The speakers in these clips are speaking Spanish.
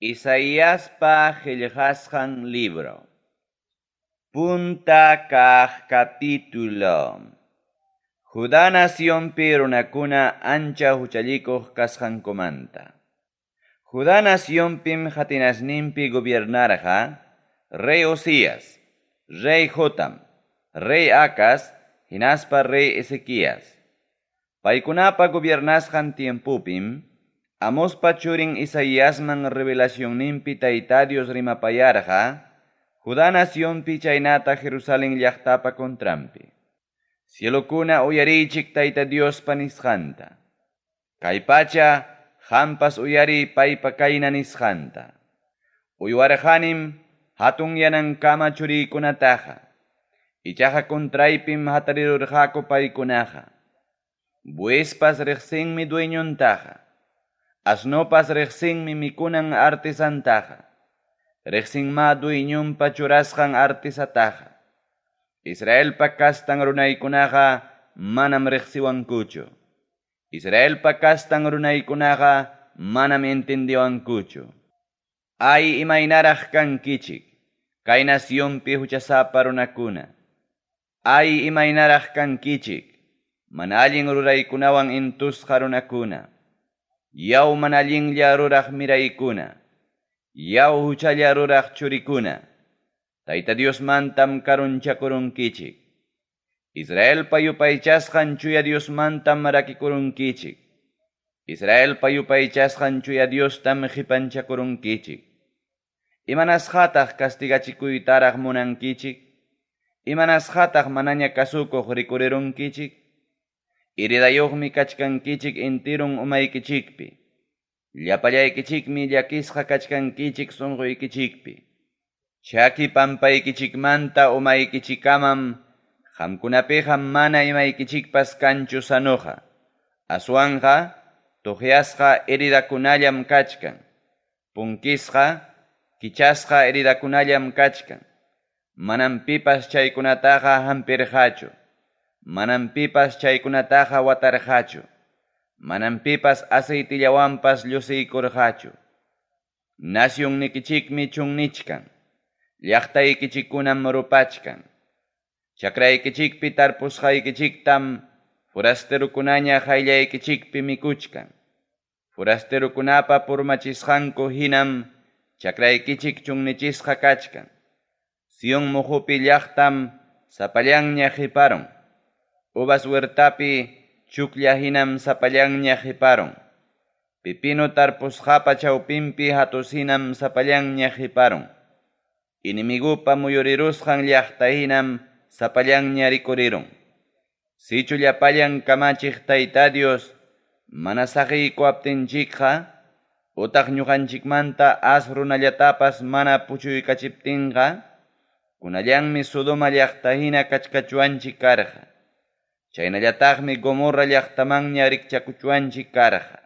Isaíaspa qillqasqan libro. Punta kaq capítulo. Judá naciónpi runakuna ancha huchallikuq kasqankumanta. Judá naciónpim hatinasninpi gobiernarqa rey Osías, rey Jotam, rey Acaz, hinaspa rey Ezequías. Paykunapa gobiernasqan tiempupim Amospa churin Isaíasman revelacionninpi Tayta Dios rimapayarqa, Judá naciónpi chaynata Jerusalén llaqtapa contrampi. Cielokuna uyarichik Tayta Diospa nisqanta. Kay pacha hampas uyari paypa kayna nisqanta. Uywarqanim hatun yanankama churiykunataqa. Ichaqa contraypim hatarirurqaku paykunaqa. Buespas riqsinmi dueñontaqa. Asnopas riqsinmi mikunan artisantaqa. Riqsinma dueñonpa churasqan artisataqa. Israelpa kastan runaykunaqa manam riqsiwankuchu. Israelpa kastan runaykunaqa manam entendiwankuchu. Ay imaynaraq kankichik, kay naciónpi huchasapa runakuna. Ay imaynaraq kankichik, mana allin ruraykunawan intusqa runakuna. Yaw manallinlla ruraq miraykuna, yaw huchalla ruraq churikuna, Tayta Diosmantam karunchakurunkichik. Israel payupaychasqan chuya Diosmantam rakikurunkichik. Israel payupaychasqan chuya Diostam qipanchakurunkichik. Imanasqataq castigachikuytaraq munankichik, imanasqataq manaña kasukuq rikurirunkichik. Iridayuqmi kachkankichik entirun umaykichikpi. Llapallaykichikmi llakisqa kachkankichik sunquykichikpi. Chaki pampaykichikmanta umaykichikamam qamkunapiham mana imaykichikpas kanchu sanuqa. Aswanqa tuqyasqa heridakunallam kachkan. Punkisqa kichasqa heridakunallam kachkan. Manam pipas chaykunataqa hampirqachu. Manam pipas chaykunataqa watarqachu. Manam pipas aceitillawanpas llusiykurqachu. Naciónnikichikmi chunnichkan. Llaqtaykichikkunam rupachkan. Chakraykichikpi tarpusqaykichiktam forasterukunaña qayllaykichikpi mikuchkan. Forasterukunapa purmachisqanku hinam chakraykichik chunnichisqa kachkan. Sion muhupi llaqtam sapallanña qiparun. Uvas huertapi chuklla hinam sapallanña qiparun. Pipino tarpusqapa chawpinpi hatushinam sapallanña qiparun. Inimigupa muyurirusqan llaqta hinam sapallanña rikurirun. Sichu llapallan kamachiq Tayta Dios mana saqiykuaptinchikqa, utaq ñuqanchikmanta as runallatapas mana puchuykachiptinqa, kunallanmi Sodoma llaqta hina kachkachuanchik karqa. Chaynallataqmi Gomorra llaqtamanña rikchakuchuanchik karqa.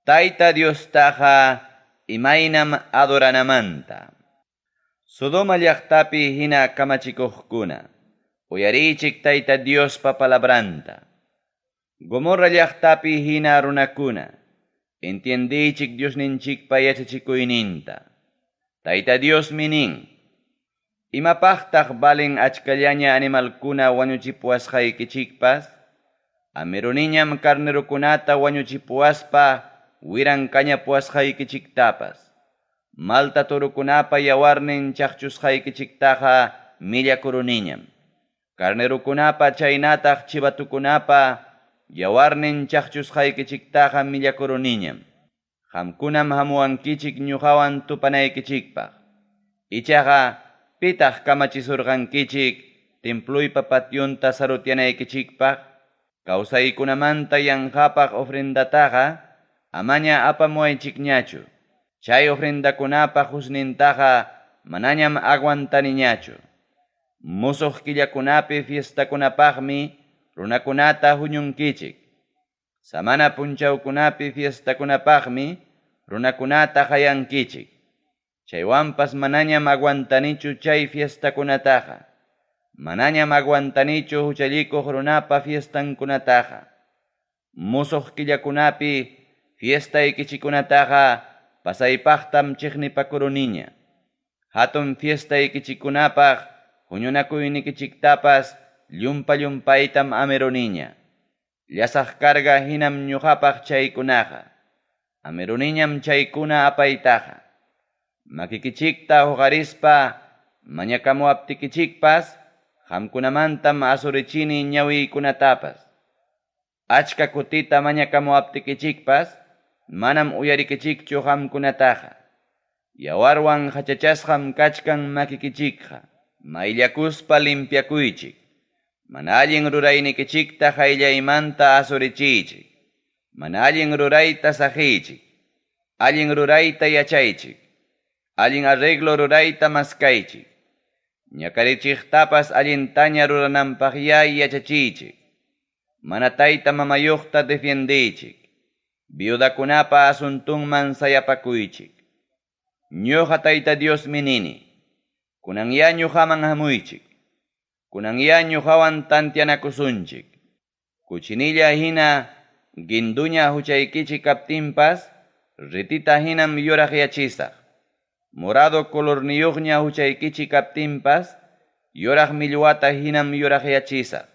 Tayta Diostaqa imaynam adoranamanta. Sodoma llaqtapi hina kamachikuqkuna, uyarichik Tayta Diospa palabranta. Gomorra llaqtapi hina runakuna, entiendichik Diosninchikpa yachachikuyninta. Tayta Diosmi nin: imapaqtaq valen achkallaña animalkuna wañuchipuwasqaykichikpas, amiruniñam carnerukunata wañuchipuwaspa wirankañapuwasqaykichiktapas, malta turukunapa yawarnin chaqchusqaykichiktaqa millakuruniñam, carnerukunapa chaynataq chivatukunapa yawarnin chaqchusqaykichiktaqa millakuruniñam. Qamkunam hamuwankichik ñuqawan tupanaykichikpaq. Ichaqa pitaq kamachisurqankichik templuypa patyunta sarutyanaykichikpaq, kawsaykunamanta yanqapaq ofrendataqa amaña apamuwaychikñachu. Chay ofrendakunapa husnintaqa manañam aguantaniñachu. Musuq killakunapi fiestakunapaqmi runakunata huñunkichik. Samana punchawkunapi fiestakunapaqmi runakunata hayankichik. Chaywanpas manañam aguantanichu chay fiestakunataqa. Manañam aguantanichu huchallikuq runapa fiestankunataqa. Musuq killakunapi fiestaykichikunataqa pasaypaqtam chiqnipakuruniña. Hatun fiestaykichikunapaq huñunakuynikichiktapas llumpaytam amiruniña. Llasaq karga hinam ñuqapaq chaykunaqa. Amiruniñam chaykuna apaytaqa. Makikichikta huqarispa mañakamuaptikichikpas qamkunamantam asurichini ñawiykunatapas. Achka kutita mañakamuaptikichikpas manam uyarikichikchu qamkunataqa. Yawarwan hachachasqam kachkan makikichikqa. Mayllakuspa limpiakuychik. Mana allin ruraynikichikta hayllaymanta asurichiychik. Mana allin rurayta saqiychik. Allin rurayta yachaychik. Allin arreglo rurayta maskaychik. Ñakarichiktapas allintaña rurananpaqya yachachiychik. Mana tayta mamayuqta defendiychik. Viudakunapa asuntunman sayapakuychik. Ñuqa tayta Diosmi nini. Kunanya ñuqaman hamuychik. Kunanya ñuqawan tantianakusunchik. Kuchinilla hina ginduña huchaykichik kaptinpas ritita hinam yuraq yachisaq. Morado colorniyuqña huchaykichik kaptinpas yuraq millwata hinam yuraq yachisaq.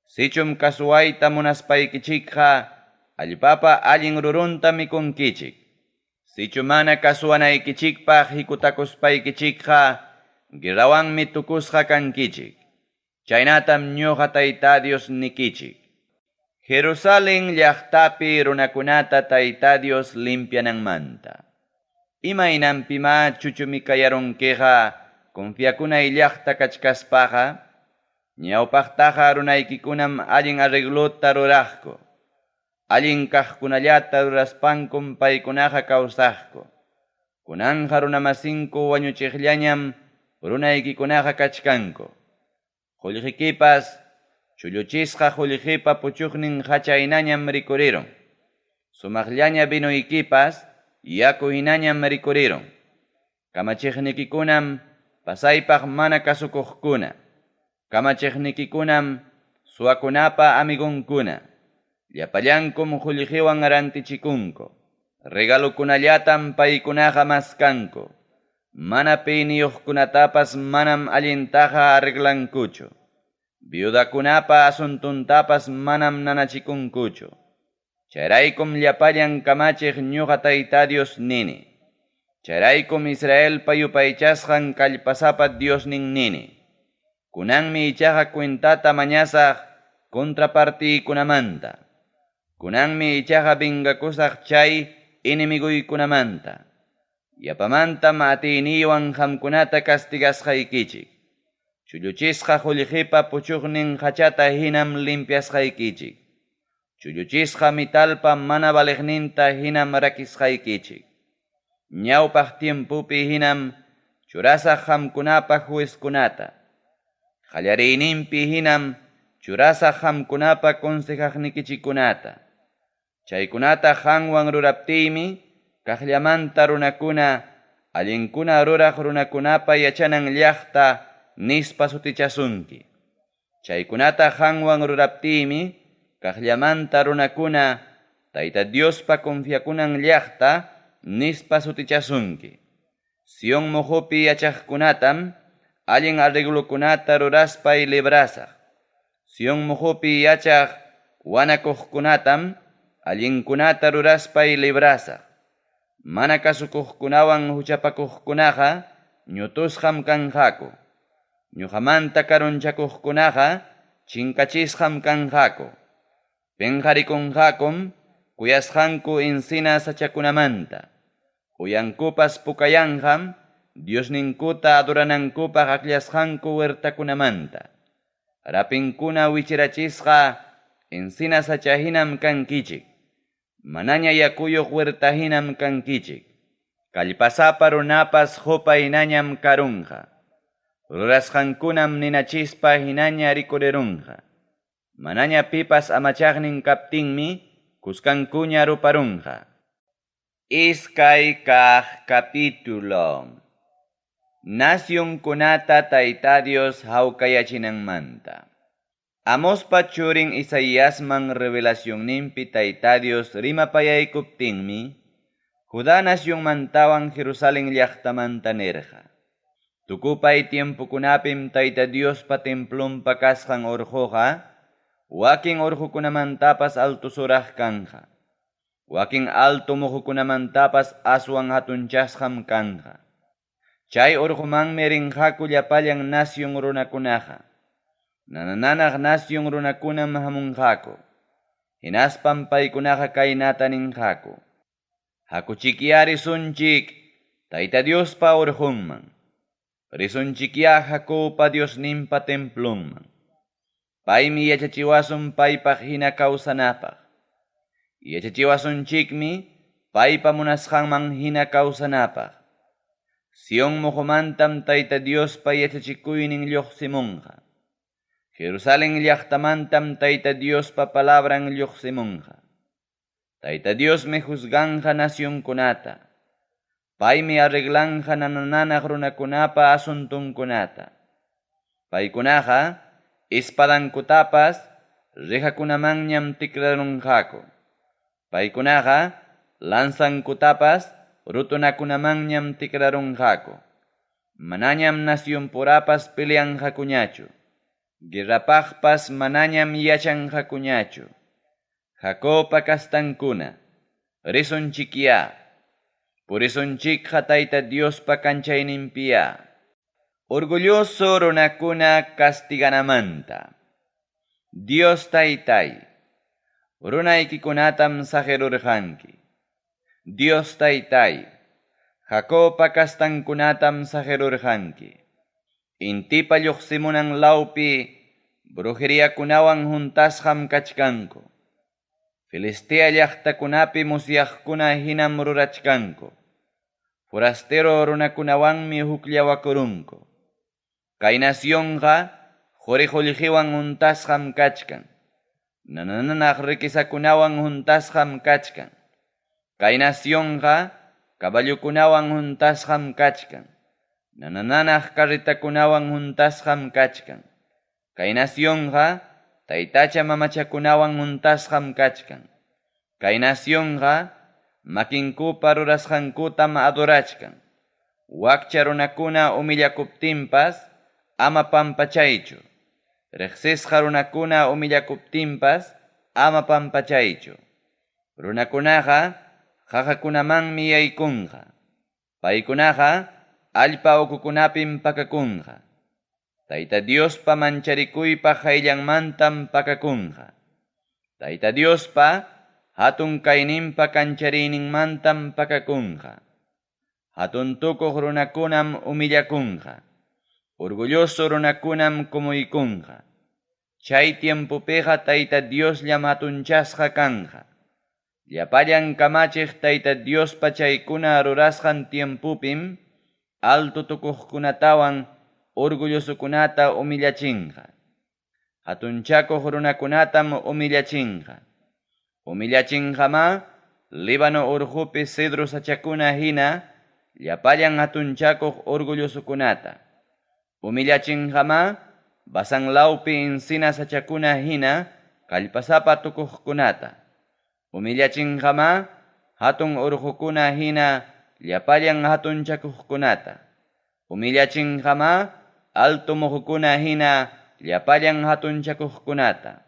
Sichum kasuwayta munaspaykichikqa allpapa allin rurunta mikunkichik. Sichu mana kasuwanaykichikpaq hikutakuspaykichikqa girawanmi tukusqa kankichik. Chaynatam ñuqa tayta Dios nikichik. Jerusalén llaqtapi runakunata tayta Dios limpiananmanta. Imaynanpima chuchumi kayarunkiqa confiakunay llaqta kachkaspaqa. Ñawpaqtaqa runaykikunam allin arreglota ruraqku. Allin kaqkunallata ruraspankum paykunaqa kawsaqku. Kunanja runamasinku wañuchiqllañam runaykikunaqa kachkanku. Qullqikipas chulluchisqa qullqipa puchuknin hachaynañam rikurirun. Sumaqllaña vinuykipas yaku hinañam rikurirun. Kamachiqnikikunam pasaypaq mana kasukuqkuna. Kamachiqnikikunam suwakunapa amigunkuna. Llapallankum qullqiwan rantichikunku. Regalukunallatam paykunaqa maskanku. Mana piniyuqkunatapas manam allintaqa arreglankuchu. Viudakunapa asuntuntapas manam nanachikunkuchu. Chayraykum llapallan kamachiq ñuqa tayta Dios nini. Chayraykum Israelpa yupaychasqan kallpasapa Diosnin nini. Kunanmi ichaqa cuentata mañasaq contrapartiykunamanta. Kunanmi ichaqa vingakusaq chay inimiguykunamanta. Yapamantam atiyniwan qamkunata castigasqaykichik. Chulluchisqa qullqipa puchuknin hachata hinam limpiasqaykichik. Chulluchisqa mitalpa mana baliqninta hinam rakisqaykichik. Ñawpaq tiempupi hinam churasaq qamkunapa juezkunata. Qallariyninpi hinam churasaq qamkunapa consejaqnikichikunata. Chaykunata qanwan ruraptiymi kaqllamanta runakuna allinkuna ruraq runakunapa yachanan llaqta nispa sutichasunki. Chaykunata qanwan ruraptiymi kaqllamanta runakuna tayta Diospa confiakunan llaqta nispa sutichasunki. Sion muhupi yachaqkunatam allin arreglukunata ruraspay librasaq. Sion muhupi yachaq wanakuqkunatam allinkunata ruraspay librasaq. Mana kasukuqkunawan huchapakuqkunaqa ñutusqam kanqaku. Ñuqamanta karunchakuqkunaqa chinkachisqam kanqaku. Penqarikunqakum kuyasqanku encina sachakunamanta. Uyankupas pukayanqam Diosninkuta adoranankupaq aklasqanku huertakunamanta. Rapinkuna wichirachisqa encina sachahinam kankichik. Manaña yakuyuq huertahinam kankichik. Kallpasapa runapas hupaynañam karunqa. Rurasqankunam ninachispa hinaña rikurirunqa. Manaña pipas amachaqnin kaptinmi kuskankuña ruparunqa. Iskay kaq capítulo. Nacionkunata tayta Dios hawkayachinanmanta. Amospa churin Isaíasman revelacionninpi tayta Dios rimapayaykuptinmi Judá nación mantawan Jerusalén llaqtamanta nerja. Tukupay tiempukunapim Tayta Diospa templompa kasqan urquqa, wakin urqukunamantapas altusuraq kanja. Wakin alto muhukunamantapas aswan hatunchasqam kanja. Chay urqumanmi rinqaku llapallan nación runakunaqa. Nananaq nación runakunam hamunqaku. Hinaspam paykunaqa kaynata ninqaku. Hakuchikya risunchik Tayta Diospa urqunman. Risunchikya Jacopa Diosninpa templonman. Paymi yachachiwasun paypaq hina kawsanapaq. Yachachiwasunchikmi paypa munasqanman hina kawsanapaq. Sion muhumantam Tayta Diospa yachachikuynin lluqsimunqa. Jerusalén llaqtamantam Tayta Diospa palabran lluqsimunqa. Tayta Diosmi juzganja nacionkunata. Paymi arreglanja nananaq runakunapa asuntunkunata. Paykunaqa espadankutapas rijakunamanñam tikrarunqaku. Paykunaqa lanzankutapas rutunakunamanñam tikrarunqaku. Manañam nacionpurapas peleanjakuñachu. Guerrapaqpas manañam yachanjakuñachu. Jacopa kastankuna, risunchikya, purisunchikja Tayta Diospa kanchayninpiya. Orgulloso runakuna castiganamanta. Dios Taytay, runaykikunatam sajerurqanki. Dios Taytay, Jacopa kastankunatam sajerurqanki. Intipa lluqsimunan lawpi, brujeriakunawan juntasqam kachkanku. Filistea llaqtakunapi musyaqkuna hinam rurachkanku. Forastero runakunawanmi hukllawakurunku. Kay nacionqa jurijulljiwan juntasqam kachkan. Nananaq rikisakunawan juntasqam kachkan. Kay nacionqa caballukunawan juntasqam kachkan. Nananaq carritakunawan juntasqam kachkan. Kay nacionqa taytacha mamachakunawan juntasqam kachkan. Kay nacionqa makinkupa rurasqankutam adorachkan. Wakcha runakuna umillakuptinpas ama pampachaychu. Riqsisqa runakuna umillakuptinpas ama pampachaychu. Runakunaqa qaqakunamanmi yaykunqa. Paykunaqa allpa ukukunapim pakakunqa. Tayta Diospa mancharikuypa hayllanmantam pakakunqa. Tayta Diospa hatun kayninpa kanchariyninmantam pakakunqa. Hatun tukuq runakunam umillakunqa. Orgulloso runakunam kumuykunqa. Chay tiempupiqa Tayta Diosllam hatunchasqa kanqa. Llapallan kamachiq Tayta Diospa chaykuna rurasqan tiempupim alto tukuqkunatawan orgullosukunata umillachinqa. Hatunchakuq runakunatam umillachinqa. Umillachinqama Líbano urqupi cedro sachakuna hina llapallan hatunchakuq orgullosukunata. Umillachinqama Basanlawpi encina sachakuna hina kallpasapa tukuqkunata. Umillachinqama hatun urqukuna hina llapallan hatunchakuqkunata. Umillachinqama alto muhukuna hina llapallan hatunchakuqkunata.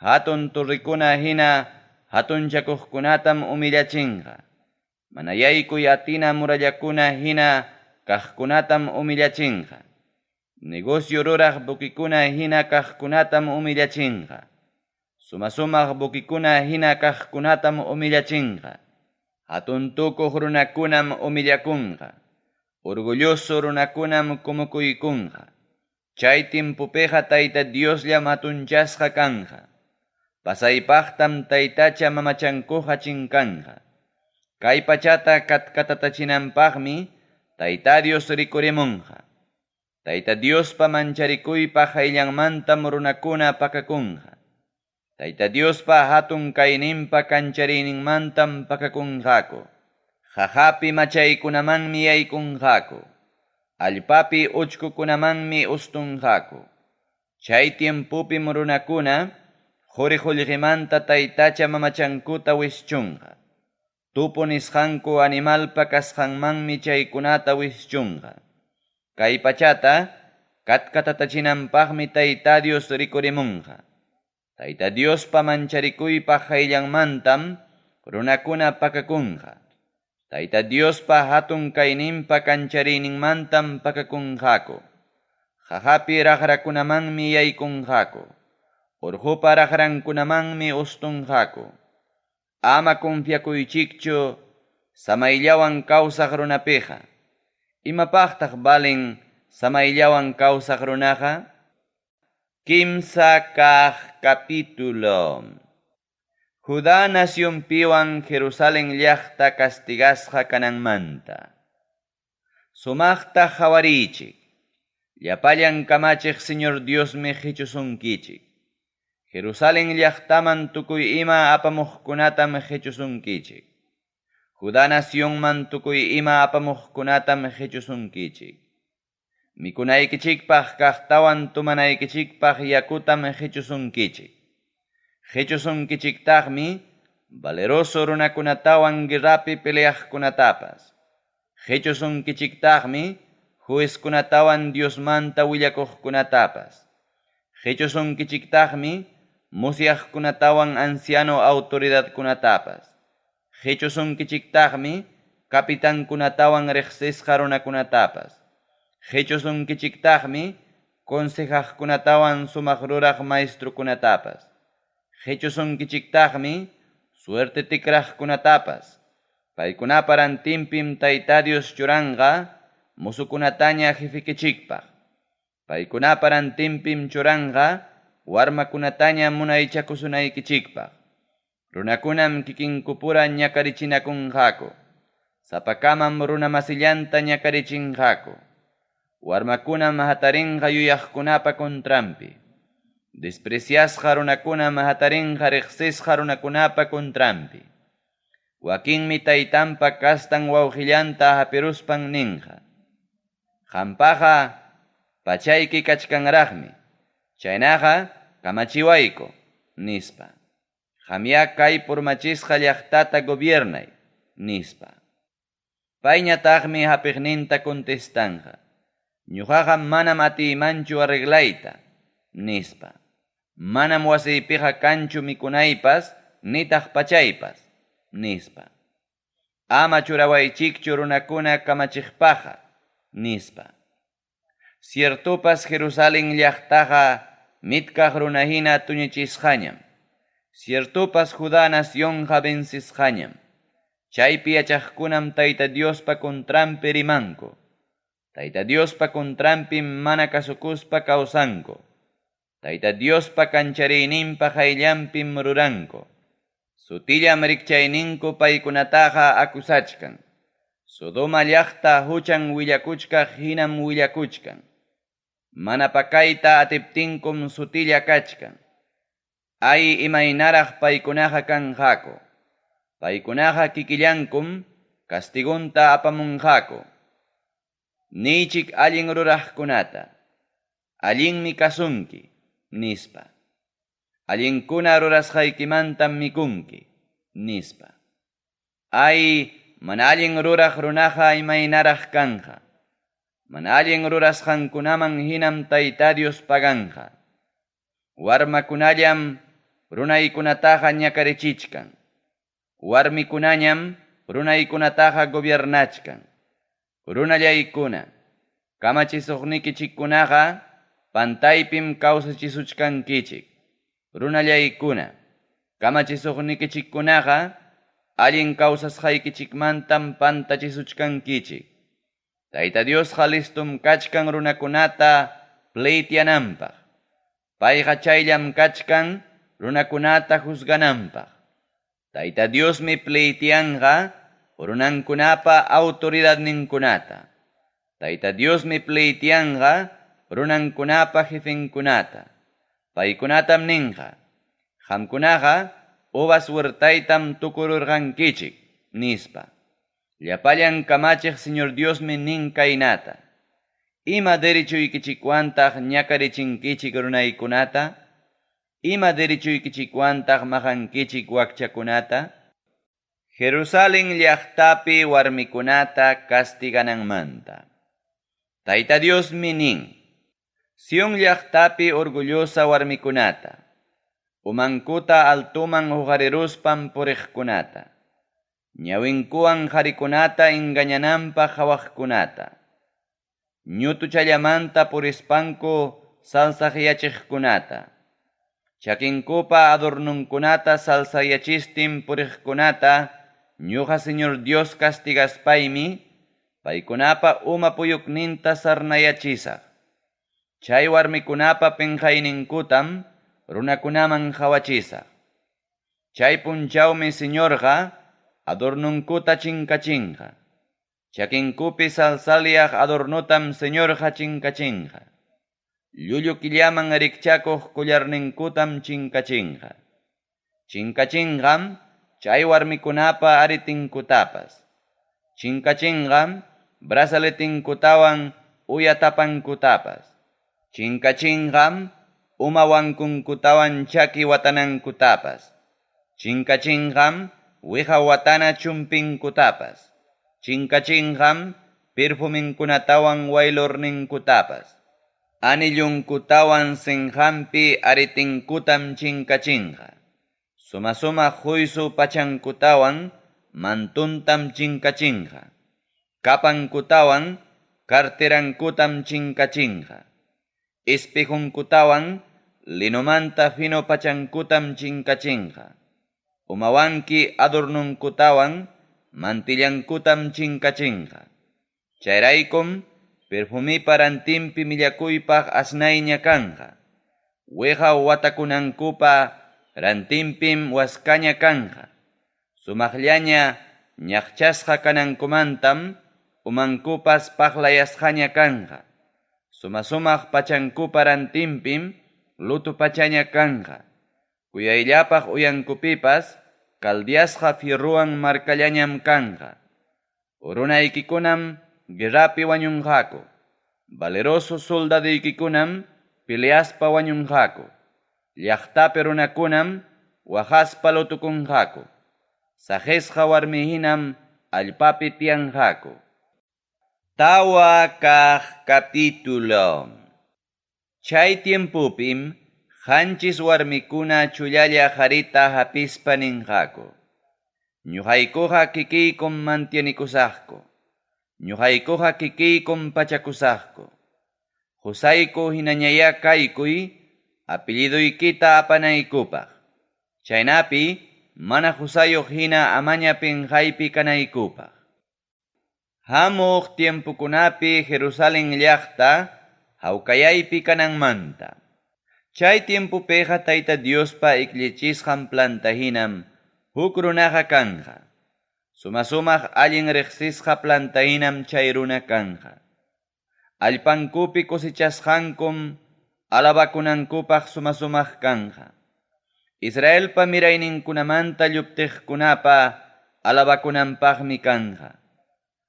Hatun turrikuna hina hatunchakuqkunatam umillachinqa. Mana yaykuy atina murallakuna hina kaqkunatam umillachinqa. Negocio ruraq bukikuna hina kaqkunatam umillachinqa. Sumasumaq bukikuna hina kaqkunatam umillachinqa. Hatun tukuq runakunam umillakunqa. Orgulloso runakunam kumukuykunqa. Chay timpupiqa Tayta Diosllam hatunchasqa kanqa. Pasaypaqtam taytacha mamachankuqa chinkanqa. Kay pachata katkatatachinanpaqmi Tayta Dios rikurimunqa. Tayta Diospa mancharikuypa hayllanmantam runakuna pakakunqa. Tayta Diospa hatun kayninpa kanchariyninmantam pakakunqaku. Jajapi machaykunamanmi yaykunqaku. Allpapi uchkukunamanmi ustunqaku. Chay tiempupim runakuna jurijullqimanta taytacha mamachankuta wischunqa. tupo nisqanku animalpa kasqanmanmi chaykunata wischunqa. Kay pachata katkatatachinanpaqmi Tayta Dios rikurimunqa. Tayta Diospa mancharikuypaq hayllanmantam runakuna pakakunqa. Tayta Diospa hatun kayninpa kanchariyninmantam pakakunqaku. Jajapi raqrakunamanmi yaykunqaku. Urqupa raqrankunamanmi ustunqaku. Ama confiakuychikchu samayllawan kawsaq runapiqa. Imapaqtaq balin samayllawan kawsaq runaqa? Kimsa kaq capítulo. Judá nacionpiwan Jerusalén llaqta castigasqa kananmanta. Sumaqta hawarichik. Llapallan kamachiq Señor Diosmi hichusunkichik. Jerusalén llaqtaman tukuy ima apamuqkunatam hichusunkichik. Judá nacionman tukuy ima apamuqkunatam hichusunkichik. Mikunaykichikpaq kaqtawan tumanaykichikpaq yakutam hichusunkichik. Hichusunkichiktaqmi valeroso runakunatawan guerrapi peleaqkunatapas. Hichusunkichiktaqmi juezkunatawan Diosmanta willakuqkunatapas. Hichusunkichiktaqmi musyaqkunatawan anciano autoridadkunatapas. Hichusunkichiktaqmi kapitankunatawan riqsisqa runakunatapas. Hichusunkichiktaqmi consejaqkunatawan sumaq ruraq maestrukunatapas. Hichusunkichiktaqmi suerte tikraqkunatapas. Paykunapa rantinpim Tayta Dios churanqa musukunataña jefikichikpaq. Paykunapa rantinpim churanqa warmakunataña munaychakusunaykichikpaq. Runakunam kikinkupura ñakarichinakunqaku. Sapakamam runamasillanta ñakarichinqaku. Warmakunam hatarinqa yuyaqkunapa kontrampi. Despreciasqa runakunam hatarinqa riqsisqa runakunapa kontrampi. Wakinmi taytanpa kastan wawqillanta hapiruspan ninqa. Qampaqa pachayki kachkanraqmi. Chaynaqa kamachiwayku nispa. Qamya kay purmachisqa llaqtata gobiernay nispa. Payñataqmi hapiqninta contestanqa. Ñuqaqa manam atiymanchu arreglayta nispa. Manam wasiypiqa kanchu mikunaypas nitaq pachaypas nispa. Ama churawaychikchu runakuna kamachiqpaqa nispa. Ciertopas Jerusalén llaqtaqa mitkaq runahina tuñichisqañam. Ciertopas Judá nacionqa vencisqañam. Chaypi yachaqkunam Tayta Diospa kontrampi rimanku. Tayta Diospa kontrampim mana kasukuspa kawsanku. Tayta Diospa kanchariyninpa hayllanpim ruranku. Sutillam rikchayninku paykunataqa akusachkan. Sodoma llaqta huchan willakuchkaq hinam willakuchkan. Mana pakayta atiptinkum sutilla kachkan. Ay imaynaraq paykunaqa kanqaku. Paykunaqa kikillankum castigunta apamunqaku. Nichik allin ruraqkunata. Allinmi kasunki nispa. Allinkuna rurasqaykimantam mikunki nispa. Ay mana allin ruraq runaqa imaynaraq kanqa. Mana allin rurasqankunaman hinam Tayta Dios paganqa. Warmakunallam runaykunataqa ñakarichichkan. Warmikunañam runaykunataqa gobiernachkan. Runallaykuna, kamachisuqnikichikkunaqa pantaypim kawsachisuchkankichik. Runallaykuna, kamachisuqnikichikkunaqa allin kawsasqaykichikmantam pantachisuchkankichik. Tayta Diosqa listum kachkan runakunata pleitiananpaq. Payqa chayllam kachkan runakunata juzgananpaq. Tayta Diosmi pleitianqa runankunapa autoridadninkunata. Tayta Diosmi pleitianqa runankunapa jefenkunata. Paykunatam ninqa, qamkunaqa uvas huertaytam tukururqankichik nispa. Llapallan kamachiq Señor Diosmi nin kaynata. Ima derichuykichikwantaq ñakarichinkichik runaykunata. Ima derichuykichikwantaq maqankichik wakchakunata. Jerusalén llaqtapi warmikunata castigananmanta. Tayta Dios nin, Sion llaqtapi orgullosa warmikunata, umankuta altuman huqariruspan puriqkunata, ñawinkuwan qharikunata engañananpaq hawaqkunata, ñutuchallamanta purispanku salsayachiqkunata, chakinkupa adornunkunata salsayachistin puriqkunata, ñuqa Señor Dios castigaspaymi, paykunapa uma puyukninta sarnayachisaq. Chay warmikunapa penqayninkutam runakunaman hawachisaq. Chay punchawmi Señorqa adornunkuta chinkachinqa. Chakinkupi salsalyaq adornotam Señorqa chinkachinqa. Llullu killaman rikchakuq kullarninkutam chinkachinqa. Chinkachinqam chay warmikunapa aritinkutapas. Chinkachinqam brazaletinkutawan uyatapankutapas. Chinkachinqam umawankunkutawan chaki watanankutapas. Chinkachinqam wiha watana chumpinkutapas. Chinkachinqam perfuminkunatawan waylorninkutapas. Anillunkutawan senhampi aritinkutam chinkachinqa. Suma huysu pachankutawan mantuntam chinkachinqa. Kapankutawan karterankutam chinkachinqa. Espejunkutawan linomanta fino pachankutam chinkachinqa. Umawanki adornunkutawan mantillankutam chinkachinqa. Chayraykum perfumipa rantimpi millakuypaq asnayña kanqa. Weha watakunankupa rantimpim waskaña kanqa. Sumaqllaña ñaqchasqa kanankumantam umankupas paqlayasqaña kanqa. Sumaq pachankupa rantimpim lutu pachaña kanqa. Kuyayllapaq uyankupipas kaldiasqa fierruwan markallañam kanqa. Urunaykikunam guerrapi wañunqaku. Valeroso soldaduykikunam peleaspa wañunqaku. Llaqtapi runakunam waqaspa lutukunqaku. Sajesqa warmihinam allpapi tiyanqaku. Tawa kaq capítulo. Chay tiempupim qanchis warmikuna chullalla qarita hapispa ninqaku. Ñuqaykuqa kikiykum mantianikusaqku. Ñuqaykuqa kikiykum pachakusaqku. Qusayku hinañaya kaykuy apelliduykita apanaykupaq. Chaynapi mana qusayuq hina amaña penqaypi kanaykupaq. Hamuq tiempukunapi Jerusalén llaqta hawkayaypi kananmanta. Chay tiempupiqa Tayta Diospa ikllichisqan plantahinam huk runaqa kanqa. Sumaq allin riqsisqa plantahinam chay runa kanqa. Allpankupi cosechasqankum alabakunankupaq sumaq kanqa. Israelpa mirayninkunamanta lluptiqkunapa alabakunanpaqmi kanqa.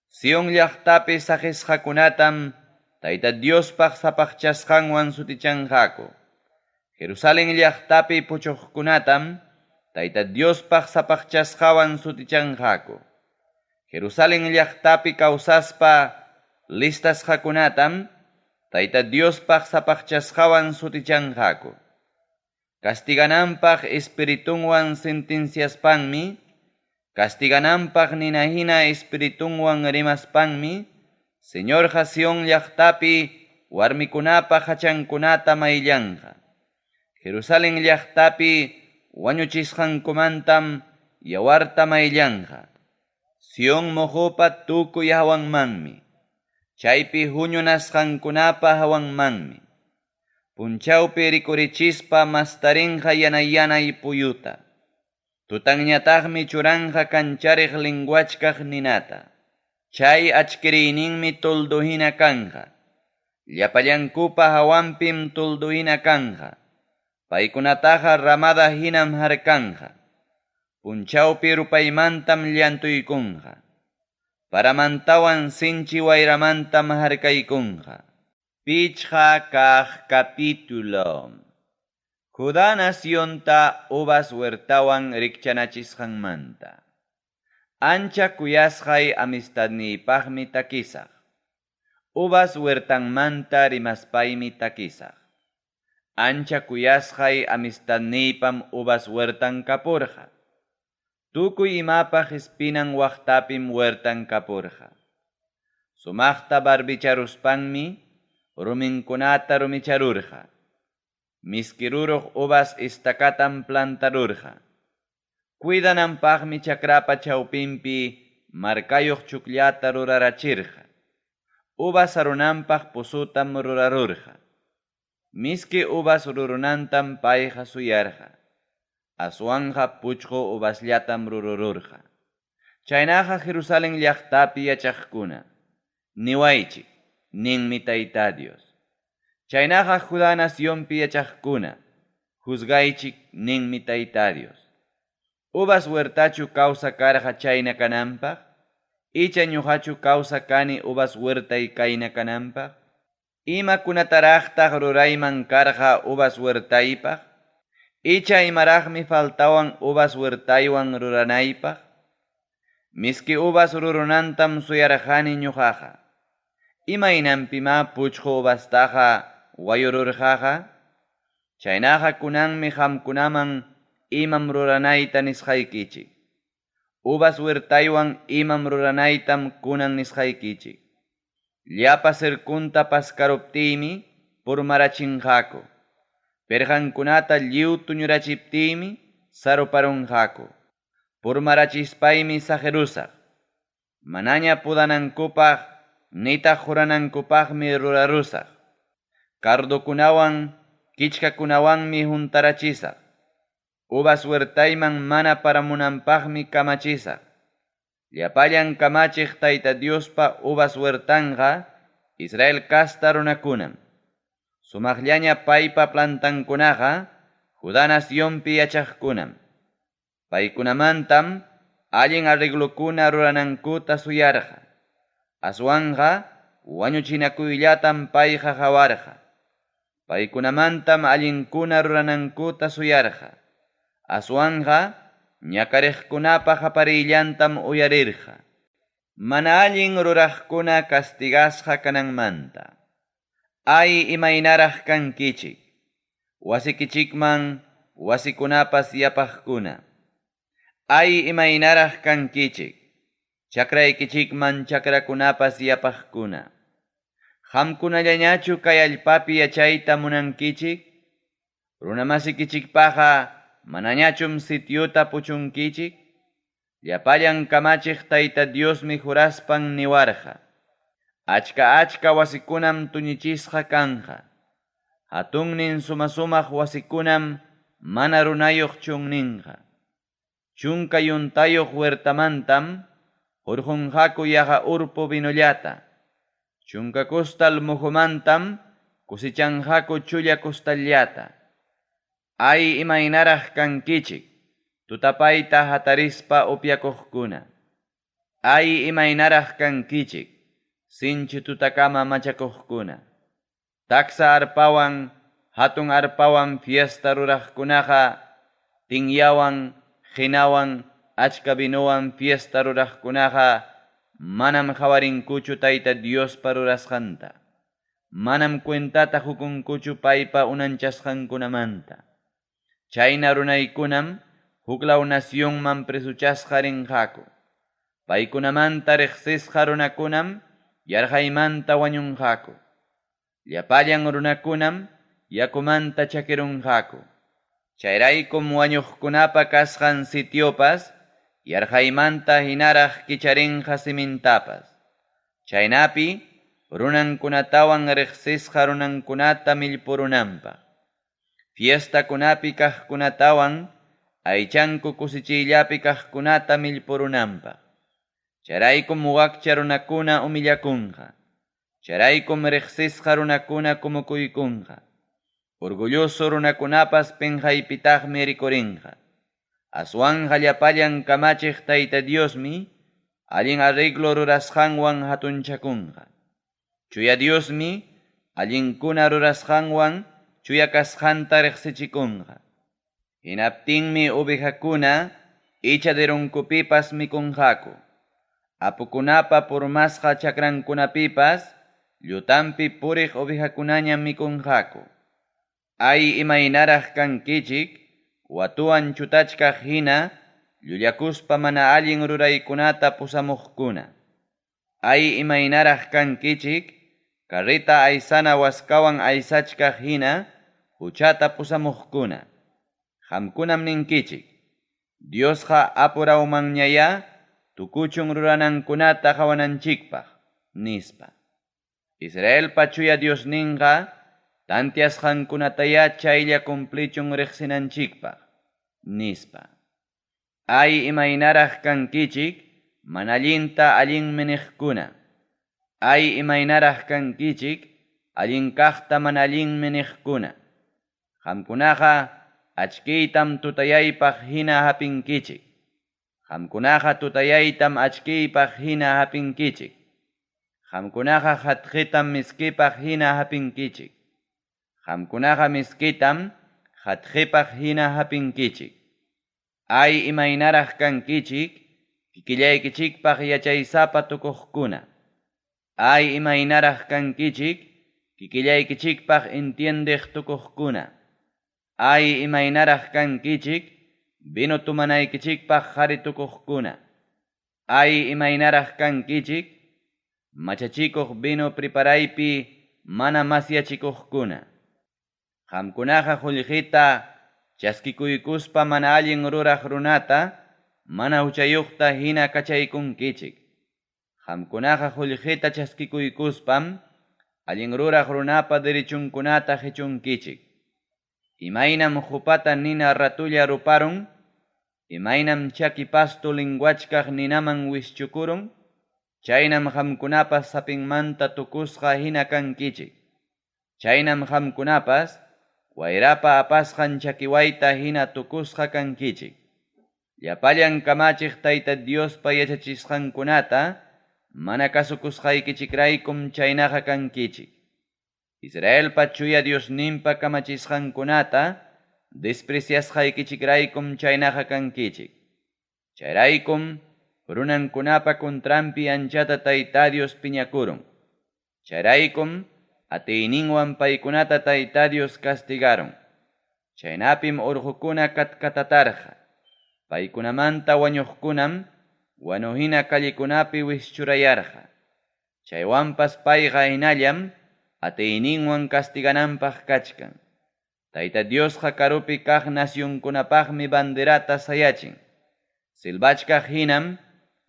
Sion llaqtapi saqisqakunatam Tayta Diospaq sapaqchasqanwan sutichanqaku. Jerusalén llaqtapi puchuqkunatam Tayta Diospaq sapaqchasqawan sutichanqaku. Jerusalén llaqtapi kawsaspa listasqakunatam Tayta Diospaq sapaqchasqawan sutichanqaku. Castigananpaq espiritunwan sentenciaspanmi, castigananpaq ninahina espiritunwan rimaspanmi, Señor Sion llaqtapi warmikunapa hachankunata mayllanqa. Jerusalén llaqtapi wañuchisqankumantam yawarta mayllanqa. Sion mohupa tukuy hawanmanmi. Chaypi huñunasqankunapa hawanmanmi. Punchawpi rikurichispa mastarinqa yanay puyuta. Tutanñataqmi churanqa kanchariq linguachkaq ninata. Chay achkiriyninmi tolduhina kanqa. Llapallankupa hawanpim tolduhina kanqa. Paykunataqa ramada hinam harkanqa. Punchawpi rupaymantam llantuykunqa. Paramantawan sinchi wayramantam harkaykunqa. Pichqa kaq capítulo. Judá nacionta uvas huertawan rikchanachisqanmanta. Ancha kuyasqay amistadniypaqmi takisaq. Uvas huertanmanta rimaspaymi takisaq. Ancha kuyasqay amistadniypam uvas huertan kapurqa. Tukuy imapaq espinan waqtapim huertan kapurqa. Sumaqta barbicharuspanmi ruminkunata rumicharurqa. Miskiruruq uvas istakatam plantarurqa. Cuidananpaqmi chakrapa chawpinpi markayuq chukllata rurarachirqa. Uvas arunanpaq pusutam rurarurqa. Miski uvas rurunantam payqa suyarqa. Aswanja puchqu uvasllatam rurururqa. Chaynaqa Jerusalén llaqtapi yachaqkuna. Niwaychik, ninmi Tayta Dios. Chaynaqa Judá nacionpi yachaqkuna. Juzgaychik, ninmi Tayta Dios. Uvas huertachu causa karqa chayna kananpaq? Icha ñuqachu causa kani uvas huertay kayna kananpaq? Imakunataraqtaq rurayman karqa uvas huertaypaq? Icha imaraqmi faltawan uvas huertaywan ruranaypaq? Miski uvas rurunantam suyarqani ñuqaqa. Imaynanpima puchqu uvastaqa wayururqaqa? Chaynaqa kunanmi qamkunaman imam ruranayta nisqaykichik. Uvas huertaywan imam ruranaytam kunan nisqaykichik. Llapa cercunta paskaruptiymi purmarachinqaku. Perqankunata lliw tuñurachiptiymi saruparunqaku. Purmarachispaymi sajerusaq. Manaña pudanankupaq nitaq juranankupaqmi rurarusaq. Kardukunawan kichkakunawanmi juntarachisaq. Uvas huertayman mana paramunanpaqmi kamachisaq. Llapallan kamachiq Tayta Diospa uvas huertanqa Israel kasta runakunam. Sumaqllaña paypa plantankunaqa Judá nacionpi yachaqkunam. Paykunamantam allin arreglukuna ruranankuta suyarqa. Aswanja wañuchinakuyllatam payqa qawarqa. Paykunamantam allinkuna ruranankuta suyarqa. Aswanja ñakariqkunapa qaparillantam uyarirqa. Mana allin ruraqkuna castigasqa kananmanta. Ay imaynaraq kankichik. Wasikichikman wasikunapas yapaqkuna. Ay imaynaraq kankichik. Chakraykichikman chakrakunapas yapaqkuna. Qamkunallañachu kay allpapi yachayta munankichik? Runamasikichikpaqa manañachum sityuta puchunkichik? Llapallan kamachiq Tayta Diosmi juraspan niwarqa. Achka wasikunam tuñichisqa kanqa. Hatunnin sumasumaq wasikunam mana runayuq chunninqa. Chunka yuntayuq huertamantam hurqunqaku yaqa urpu binullata. Chunka kustal muhumantam kusichanqaku chulla kustallata. Ay imaynaraq kankichik, tutapayta hatarispa upyakuqkuna. Ay imaynaraq kankichik, sinchi tutakama machakuqkuna. Taksa arpawan, hatun arpawan fiesta ruraqkunaqa, tinyawan, hinawan, achka binuwan fiesta ruraqkunaqa, manam qawarinkuchu Tayta Diospa rurasqanta. Manam cuentata hukunkuchu paypa unanchasqankunamanta. Chayna runaykunam huklaw nacionman presuchasqa rinqaku. Paykunamanta riqsisqa runakunam yarqaymanta wañunqaku. Llapallan runakunam yakumanta chakirunqaku. Chayraykum wañuqkunapa kasqan sitiopas yarqaymanta hinaraq kicharinqa simintapas. Chaynapi runankunatawan riqsisqa runankunata millpurunanpaq. Fiestakunapi kaqkunatawan aychanku kusichiyllapi kaqkunata millpurunanpaq. Charaykum waqcha runakuna umillakunqa. Charaykum riqsisqa runakuna kumukuykunqa. Orgulloso runakunapas penjaypitaqmi rikurinqa. Aswanja llapallan kamachiq Tayta Diosmi allin arreglo rurasqanwan hatunchakunqa. Chuya Diosmi allinkuna rurasqanwan chuya kasqanta riqsichikunqa. Hinaptinmi ovejakuna icha de runkupipas mikunqaku. Apukunapa purmasqa chakrankunapipas, llutampi puriq ovejakunaña mikunqaku. Ay imaynaraq kankichik, watuwan chutachkaq hina, llullakuspa mana allin ruraykunata pusamuqkuna. Ay imaynaraq kankichik, karrita aysana waskawan aysachkaq hina, huchata pusamuqkuna. Qamkunam ninkichik, Diosqa apuraumanñaya, tukuchun ruranankunata qawananchikpaq, nispa. Israelpa chuya Diosninqa, tantiasqankunataya chaylla cumplichun riqsinanchikpaq, nispa. Ay imaynaraq kankichik, manallinta allinmi niqkuna. Ay imaynaraq kankichik, allinkaqta manallinmi niqkuna. Qamkunaqa achkiytam tutayaypaq hina hapinkichik. Qamkunaqa tutayaytam achkiypaq hina hapinkichik. Qamkunaqa hatqitam miskipaq hina hapinkichik. Qamkunaqa miskitam hatqipaq hina hapinkichik. Ay imaynaraq kankichik, kikillaykichikpaq yachaysapa tukuqkuna. Ay imaynaraq kankichik, kikillaykichikpaq entiendiq tukuqkuna. Ay imaynaraq kankichik, bino tumanaykichikpaq qhari tukuqkuna. Ay imaynaraq kankichik, machachikuq bino preparaypi mana masyachikuqkuna. Qamkunaqa qullqita chaskikuykuspa mana allin ruraq runata, mana huchayuqta hina kachaykunkichik. Qamkunaqa qullqita chaskikuykuspam, allin ruraq runapa derechunkunata qhichunkichik. Imaynam hupata nina ratulla ruparun, imaynam chaki pastu linguachkaq ninaman wischukurun, chaynam qamkunapas sapinmanta tukusqa hina kankichik. Chaynam qamkunapas wayrapa apasqan chakiwayta hina tukusqa kankichik. Llapallan kamachiq Tayta Diospa yachachisqankunata mana kasukusqaykichikraykum chaynaqa kankichik. Israelpa chuya Diosninpa kamachisqankunata despreciasqaykichikraykum chaynaqa kankichik. Chayraykum runankunapa kontrampi anchata Tayta Dios piñakurun. Chayraykum atiyninwan paykunata Tayta Dios castigaron. Chaynapim urqukuna katkatatarqa. Paykunamanta wañuqkunam wanuhina kallikunapi wischurayarqa. Chaywanpas payqa hinallam atiyninwan castigananpaq kachkan. Tayta Diosqa karupi kaq nacionkunapaqmi banderata sayachin. Silbachkaq hinam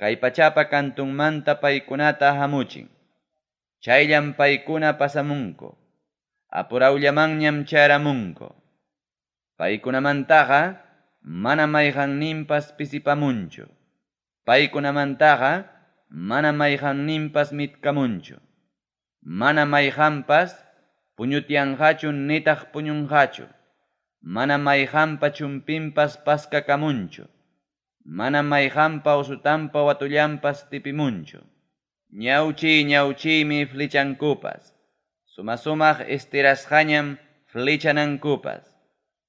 kay pachapa kantunmanta paykunata hamuchin. Chayllam paykuna pasamunko. Apurawllamanñam charamunko. Paykunamantaqa mana mayqanninpas pisipamunchu. Paykunamantaqa mana mayqanninpas mitkamunchu. Mana mayqanpas puñutianqachu nitaq puñunqachu. Mana mayqanpa chumpinpas paskakamunchu. Mana mayqanpa usutanpa watullanpas tipimunchu. Ñawchiymi flechankupas. Sumaq estirasqañam flechanankupas.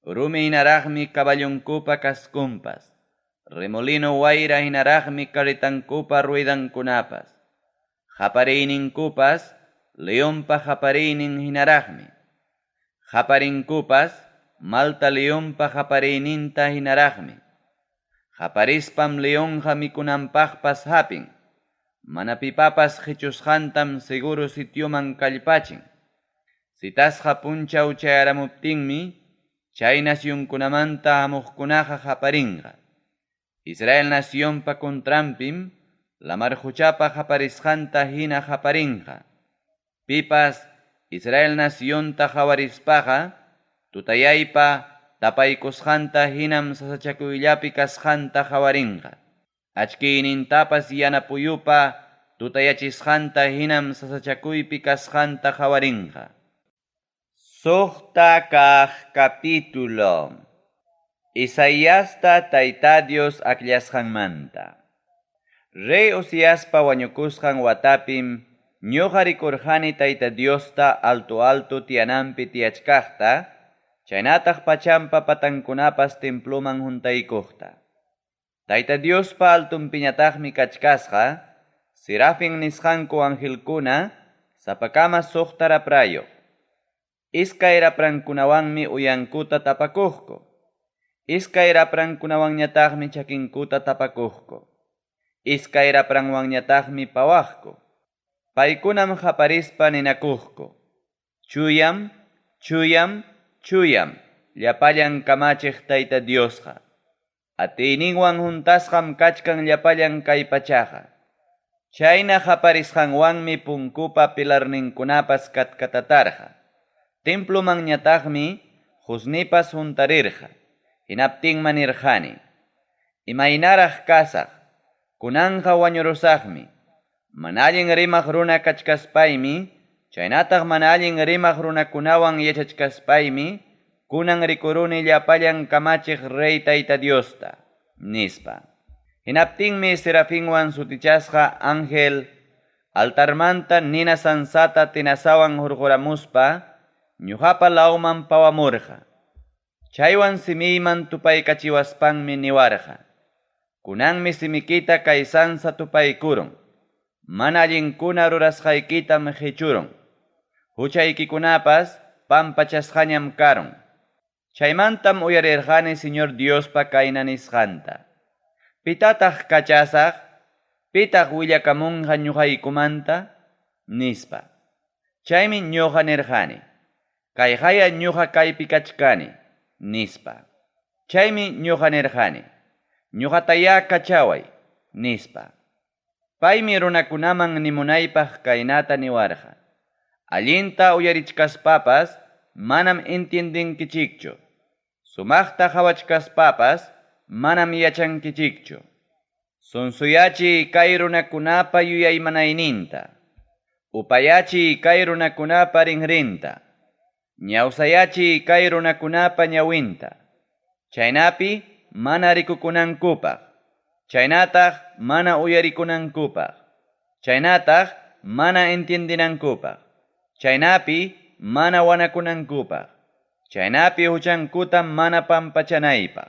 Rumi hinaraqmi caballunkupa kaskunpas. Remolino wayra hinaraqmi karitankupa ruedankunapas. Qapariyninkupas leonpa qapariynin hinaraqmi. Qaparinkupas malta leonpa qapariyninta hinaraqmi. Qaparispam leonqa mikunanpaqpas hapin. Mana pipapas qhichusqantam seguro sitioman kallpachin. Sitasqa punchaw chayaramuptinmi, chay nacionkunamanta hamuqkunaqa qaparinqa. Israel nacionpa kontrampim, lamar huchapa qaparisqanta hina qaparinqa. Pipas Israel nacionta qawarispaqa, tutayaypa tapaykusqanta hinam sasachakuyllapi kasqanta qawarinqa. Achkiynintapas yanapuyupa tutayachisqanta hinam sasachakuypi kasqanta qawarinqa. Suqta kaq capítulo. Isaíasta Tayta Dios akllashqanmanta. Rey Uziaspa wañukusqan watapim ñuqa rikurqani Tayta Diosta alto tiyananpi tiyachkaqta, chaynataq pachanpa patankunapas temploman juntaykuqta. Tayta Diospa altunpiñataqmi kachkasqa, Serafin nisqanku angelkuna, sapakama suqtaraprayoq. Iskay raprankunawanmi uyankuta tapakuqku. Iskay raprankunawanñataqmi chakinkuta tapakuqku. Iskay rapranwanñataqmi pawaqku. Paykunam qaparispa ninakuqku. Chuyam, chuyam, chuyam, llapallan kamachiq Tayta Diosqa. Atiyninwan juntasqam kachkan llapallan kay pachaqa. Chayna qaparisqanwanmi punkupa pilarninkunapas katkatatarqa. Templomanñataqmi husnipas juntarirqa. Hinaptinman nirqani. Imaynaraq kasaq. Kunanqa wañurusaqmi. Manallin rimaq runa kachkaspaymi, chaynataq manallin rimaq runakunawan yachachkaspaymi, kunan rikuruni llapallan kamachiq Rey Tayta Diosta, nispa. Hinaptinmi Serafinwan sutichasqa ángel, altarmanta nina sansata tinasawan hurquramuspa, ñuqapa lawman pawamurqa. Chaywan simiyman tupaykachiwaspanmi niwarqa. Kunanmi simikita kay sansa tupaykurun. Mana allinkuna rurasqaykitam hichurun. Huchaykikunapas pampachasqañam karun. Chaymantam uyarirqani Señor Diospa kayna nisqanta. Pitataq kachasaq, pitaq willakamunqa ñuqaykumanta, nispa. Chaymi ñuqa nirqani. Kayqaya ñuqa kaypi kachkani, nispa. Chaymi ñuqa nirqani. Ñuqataya kachaway, nispa. Paymi runakunaman nimunaypaq kaynata niwarqa. Allinta uyarichkaspapas manam entiendinkichikchu. Sumaqta hawachkaspapas manam yachankichikchu. Sunsuyachi kay runakunapa yuyaymanayninta. Upayachi kay runakunapa rinrinta. Ñawsayachi kay runakunapa ñawinta. Chaynapi mana rikukunankupaq. Chaynataq mana uyarikunankupaq. Chaynataq mana entiendinankupaq. Chaynapi mana wanakunankupaq. Chaynapi huchankuta mana pampachanaypaq.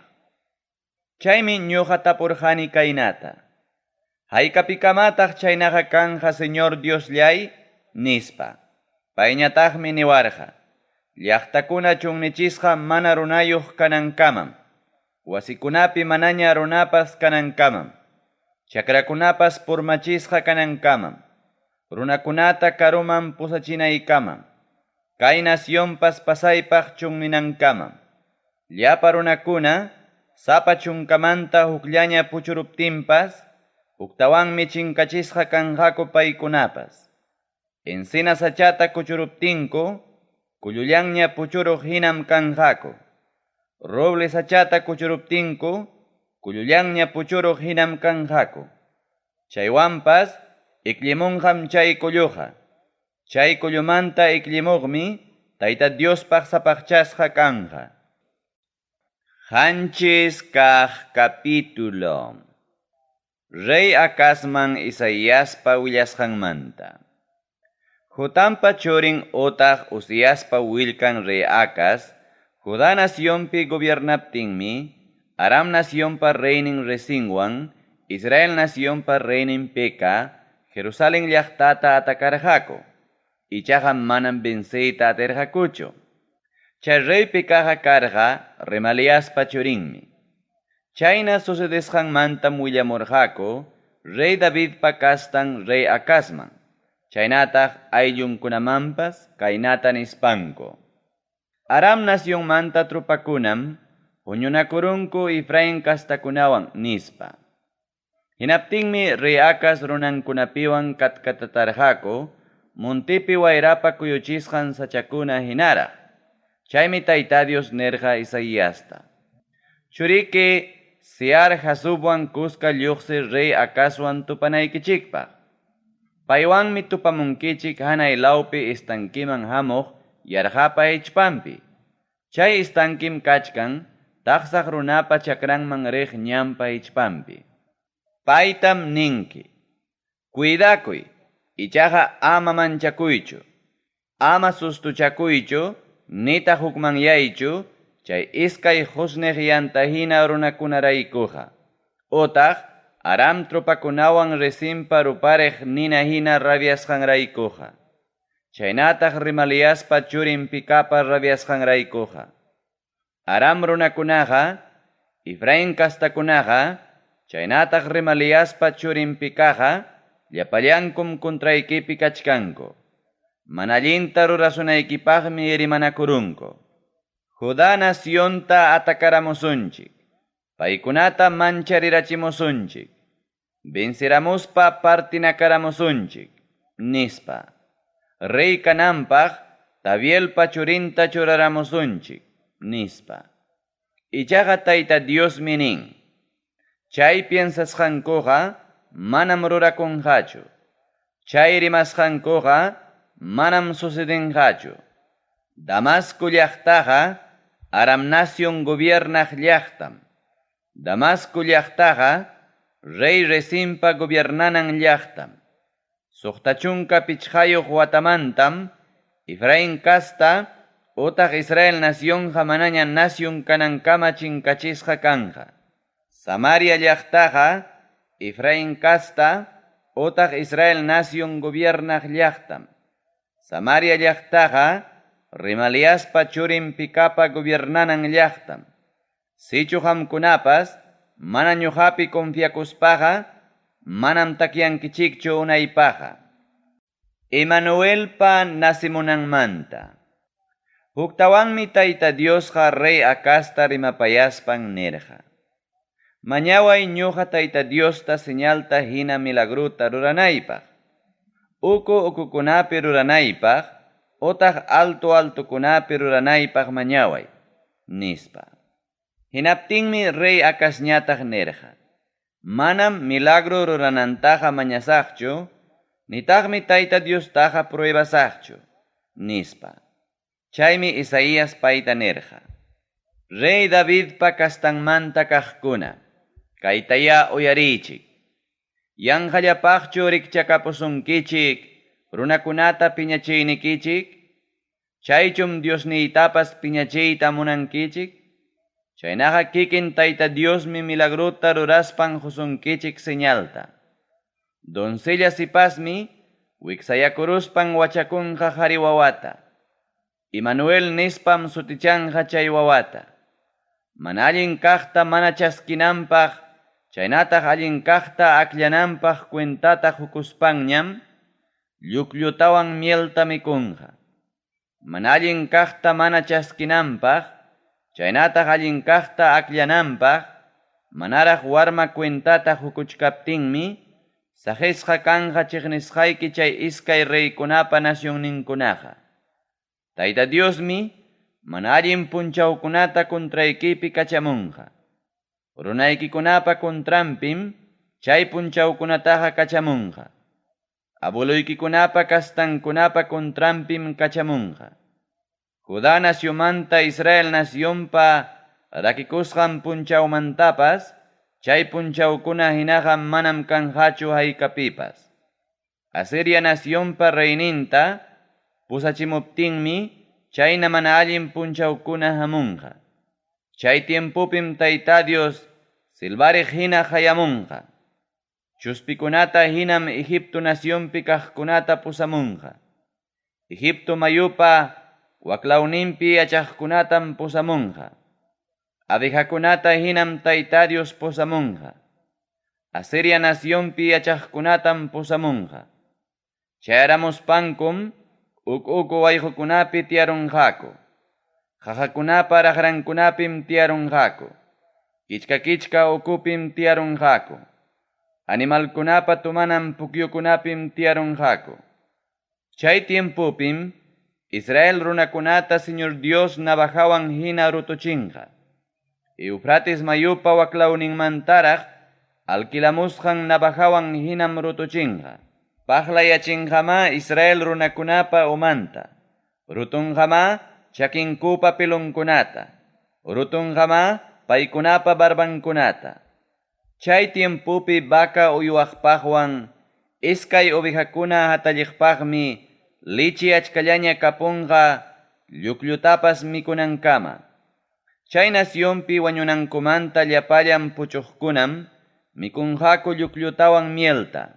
Chaymi ñuqa tapurqani kaynata. Haykapikamataq chaynaqa kanja Señor Diosllay, nispa. Payñataqmi niwarqa. Llaqtakuna chunnichisqa mana runayuq kanankamam. Wasikunapi manaña runapas kanankamam. Chakrakunapas purmachisqa kanankamam. Runakunata karuman pusachinaykamam. Kay nacionpas pasaypaq chunninankamam. Llapa runakuna sapa chunkamanta hukllaña puchuruptinpas, huktawanmi chinkachisqa kanqaku paykunapas. Encina sachata kuchuruptinku, kullullanña puchuruq hinam kanqaku. Roble sachata kuchuruptinku, kullullanña puchuruq hinam kanqaku. Chaywanpas, iklimunqam chay kulluqa. Chay kullumanta iklimuqmi, Tayta Diospaq sapaqchasqa kanqa. Qanchis kaq capítulo. Rey Acazman Isaíaspa willasqanmanta. Jotampa churin otaq Uziaspa willkan Rey Acaz, Judá naciónpi gobiernaptinmi, Aram naciónpa reinin Resinwan, Israel naciónpa reinin Peka, Jerusalén llaqtata atakarqaku, ichaqa manam venceyta atirqakuchu. Chay rey Pekaqa karqa Remaliaspa churinmi. Chayna sucedesqanmantam willamurqaku, Rey Davidpa kastan Rey Acazman. Chaynataq ayllunkunamanpas kaynata nispanku. Aram nacionmanta trupakunam, huñunakurunku Efraín kastakunawan nispa. Hinaptinmi Rey Acaz runankunapiwan katkatatarqaku, muntipi wayrapa kuyuchisqan sachakuna hinaraq. Chaymi Tayta Dios nerqa Isaíasta. Churiki Sear Jasubwan kuska lluqsi Rey Acazwan tupanaykichikpaq. Paywanmi tupamunkichik hanay lawpi istankiman hamuq yarqapa hichpampi. Chay istankim kachkan taqsaq runapa chakranman riq ñampa hichpampi. Paytam ninki. Cuidakuy, ichaqa ama manchakuychu. Ama sustuchakuychu, nita hukmanyaychu, chay iskay husneq yantahina runakunaraykuqa. Otaq Aram tropakunawan Rezinpa rupareq nina hina rabiasqanraykuqa. Chaynataq Remaliaspa churin Pikapa rabiasqanraykuqa. Aram runakunaqa Efraín castakunaqa chaynataq Remaliaspa churin Pikaqa llapallankum kontraykipi kachkanku. Mana allinta rurasunaykipaqmi rimanakurunku. Judá nacionta atakaramusunchik. Paykunata mancharirachimusunchik. Venceramuspa partinakaramusunchik. Nispa. Rey kananpaq Tabielpa churinta churaramusunchik. Nispa. Ichaqa Tayta Diosmi nin. Chay piensasqankuqa manam rurakunqachu. Chay rimasqankuqa manam sucedinqachu. Damasco llaqtaqa Aram nación gobiernaq llaqtam. Damasco llaqtaqa Rey Rezinpa gobiernanan llaqtam. Suqtachunka pichqayuq watamantam Efraín casta utaq Israel nacionqa manaña nación kanankama chinkachisqa kanqa. Samaria llaqtaqa Efraín casta utaq Israel nación gobiernaq llaqtam. Samaria llaqtaqa Remaliaspa churin Pikapa gobiernanan llaqtam. Sichu hamkunapas mana ñuqapi confiakuspaqa manam takiankichikchu unaypaqa. Emanuelpa nasimunanmanta. Huktawanmi Tayta Diosqa Rey Acazta rimapayaspan nirqa. Mañaway ñuqa Tayta Diosta señalta hina milagruta ruranaypaq. Ukukunapi ruranaypaq, utaq altukunapi ruranaypaq mañaway, nispa. Hinaptinmi Rey Acazñataq nirqa. Manam milagro ruranantaqa mañasaqchu, nitaqmi Tayta Diostaqa pruebasaqchu, nispa. Chaymi Isaías payta nirqa. Rey Davidpa kastanmanta kaqkuna, kaytaya uyarichik. Yanqallapaqchu rikchakapusunkichik, runakunata piñachiynikichik, chaychum Diosniytapas piñachiyta munankichik. Chaynaqa kikin Tayta Diosmi milagruta ruraspan husunkichik señalta. Doncella sipasmi wiksayakuruspan wachakunqa qhari wawata. Emmanuel nispam sutichanqa chay wawata. Mana allin kaqta mana chaskinanpaq, chaynataq allin kaqta akllananpaq cuentata hukuspanñam, lluqllutawan mielta mikunqa. Mana allin kaqta mana chaskinanpaq, chaynataq allin kaqta akllananpaq, manaraq warma cuentata hukuchkaptinmi, sahisqa kanqa chiqnisqayki chay iskay reykunapa nacionninkunaqa. Tayta Diosmi mana allin punchawkunata kontraykipi kachamunqa. Runaykikunapa kontrampim chay punchawkunataqa kachamunqa. Abueluykikunapa kastankunapa kontrampim kachamunqa. Judá naciónmanta Israel naciónpa rakikusqan punchawmantapas chay punchawkuna hinaqa manam kanqachu haykapipas. Asiria naciónpa reyninta pusachimuptinmi chayna mana allin punchawkuna hamunqa. Chay tiempupim Tayta Dios silbariq hina hayamunqa. Chuspikunata hinam Egipto naciónpi kaqkunata pusamunqa. Egipto mayupa waklawninpi yachaqkunatam pusamunqa. Abejakunata hinam Tayta Dios pusamunqa. Asiria naciónpi yachaqkunatam pusamunqa. Chayaramuspankum uku wayqukunapi tiyarunqaku. Qahakunapa raqrankunapim tiyarunqaku. Kichka ukupim tiyarunqaku. Animalkunapa tumanan pukyukunapim tiyarunqaku. Chay tiempupim Israel runakunata Señor Dios nabajawan hina rutuchinqa. Eufrates mayupa waklawninmantaraq alquilamusqan nabajawan hinam rutuchinqa. Paqlayachinqama Israel runakunapa umanta. Rutunqama chakinkupa pilunkunata. Rutunqama paykunapa barbankunata. Chay tiempupi vaca uywaqpaqwan iskay ovejakuna hatalliqpaqmi lichi achkallaña kapunqa lluqllutapas mikunankama. Chay nacionpi wañunankumanta llapallan puchuqkunam mikunqaku lluklluttawan mielta.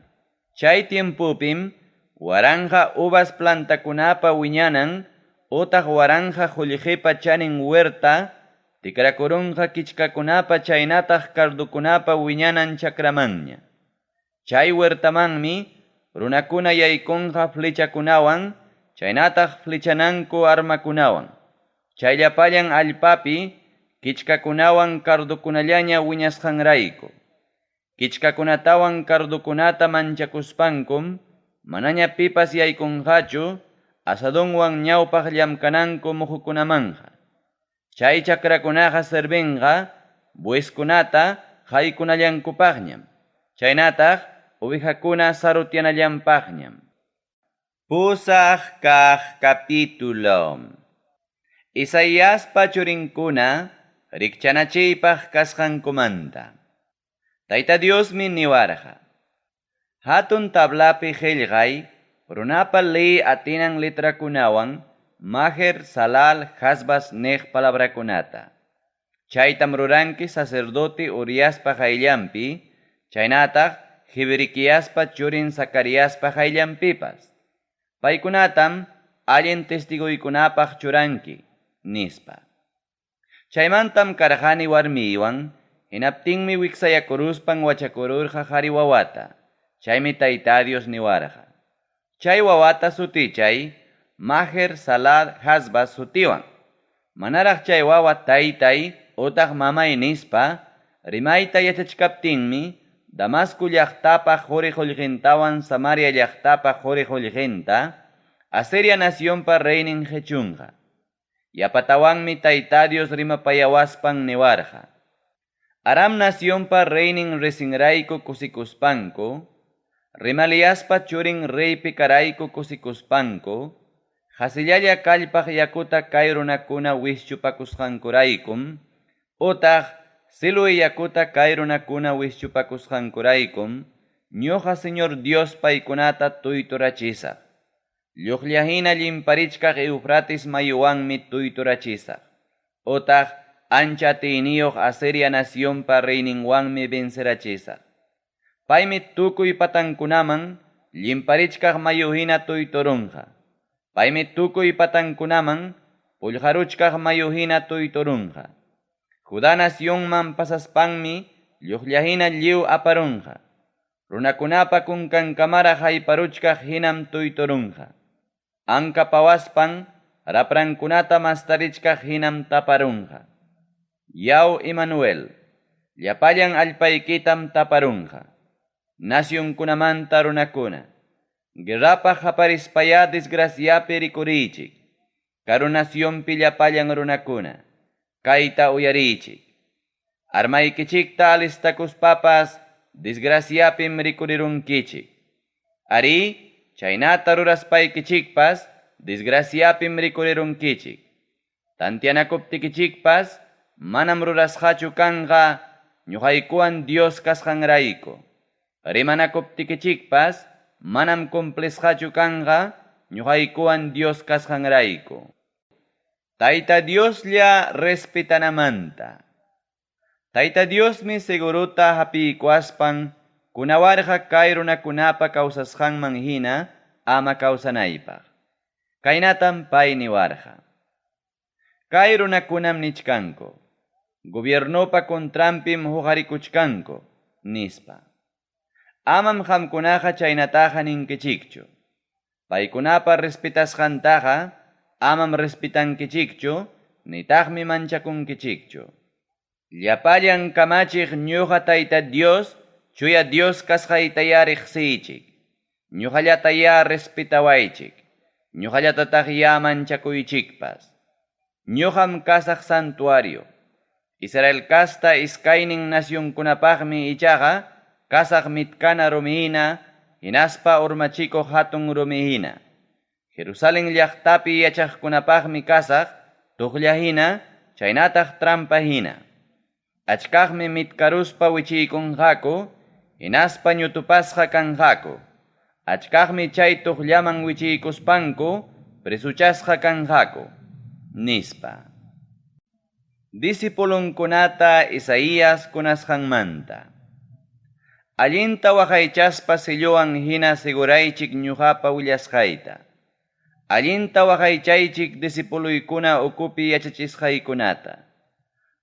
Chay tiempupim waranja uvas plantakunapa wiñanan utaq waranja qullqipa chanin huerta tikrakurunqa kichkakunapa chaynataq kardukunapa wiñanan chakramanña. Chay huertamanmi runakuna yaykunqa flechakunawan chaynataq flechananku armakunawan. Chayllapallan allpapi kichkakunawan kardukunallaña wiñasqanrayku. Kichkakunatawan kardukunata manchakuspankum manaña pipas yaykunqachu asadunwan ñawpaq llamkananku muhukunamanja. Chay chakrakunaqa servinqa bueskunata haykunallankupaqñam. Chaynataq ovejakuna sarutyanallanpaqñam. Pusaq kaq capítulo. Isaíaspa churinkuna rikchanachiypaq kasqankumanta. Tayta Diosmi niwarqa. Hatun tablapi qillqay, runapa ley atinan letrakunawan, maher, salal, hasbas nej palabrakunata. Chaytam ruranki sacerdote Uriaspa qayllanpi, chaynataq Jiberikiaspa churin Zacariaspa qayllanpipas. Paykunatam allin testiguykunapaq churanki, nispa. Chaymantam karqani warmiywan, hinaptinmi wiksayakuruspan wachakururqa qhari wawata. Chaymi Tayta Dios niwarqa. Chay wawata sutichay, maher, salad, hasbas sutiwan. Manaraq chay wawa taytay utaq mamay nispa, rimayta yachachkaptinmi, Damasco llaqtapa quriqullqintawan Samaria llaqtapa quriqullqinta, Asiria nacionpa reynin qhechunqa. Yapatawanmi Tayta Dios rimapayawaspan niwarqa. Aram nacionpa reynin resinrayku kusikuspanku, Remaliaspa churin reypi karayku kusikuspanku, Hasillalla kallpaq yakuta kay runakuna wischupakusqankuraykum, utaq Silui yakuta kay runakuna wischupakusqankuraykum, ñuqa Señor Dios paykunata tuyturachisaq. Lluqllahina llimparichkaq Eufrates mayuwanmi tuyturachisaq. Utaq ancha tiyniyuq Asiria nacionpa reyninwanmi vencerachisaq. Paymi tukuy patankunaman llimparichkaq mayuhina tuyturunqa. Paymi tukuy patankunaman pullharuchkaq mayuhina tuyturunqa. Judá nacionman pasaspanmi lluqllahina lliw aparunqa. Runakunapa kunkankamara hayparuchkaq hinam tuyturunqa. Anka pawaspan raprankunata mastarichkaq hinam taparunqa. Yaw Emmanuel, llapallan allpaykitam taparunqa. Nacionkunamanta runakuna, guerrapaq haparispaya desgraciapi rikuriychik. Karunacionpi llapallan runakuna, kayta uyarichik. Armaykichikta alistakuspapas desgraciapim rikurirunkichik. Ari, chaynata ruraspaykichikpas desgraciapim rikurirunkichik. Tantianakuptikichikpas manam rurasqachu kanqa ñuqaykuwan Dios kasqanrayku. Rimanakuptikichikpas manam cumplesqachu kanqa ñuqaykuwan Dios kasqanrayku. Tayta Dioslla respetanamanta. Tayta Diosmi seguruta hapiykuaspan kunawarqa kay runakunapa kawsasqanman hina ama kawsanaypaq. Kaynatam pay niwarqa. Kay runakunam nichkanku, gobiernopa kontrampim huqarikuchkanku, nispa. Amam qamkunaqa chaynataqa ninkichikchu. Paykunapa respetasqantaqa amam respetankichikchu, nitaqmi manchakunkichikchu. Llapallan kamachiq ñuqa Tayta Dios, chuya Dios kasqaytaya riqsiychik. Ñuqallataya respetawaychik. Ñuqallatataq ya manchakuychikpas. Ñuqam kasaq santuario. Israel kasta iskaynin nacionkunapaqmi ichaqa kasaq mitkana rumihina, hinaspa urmachikuq hatun rumihina. Jerusalén llaqtapi yachaqkunapaqmi kasaq tuqllahina, chaynataq trampahina. Achkaqmi mitkaruspa wichiykunqaku, hinaspa ñutupasqa kanqaku. Achkaqmi chay tuqllaman wichiykuspanku, presuchasqa kanqaku, nispa. Disipulunkunata Isaías kunasqanmanta. Allinta waqaychaspa silluwan hina seguraychik ñuqapa willasqayta. Allinta waqaychaychik disipuluykuna ukupi yachachisqaykunata.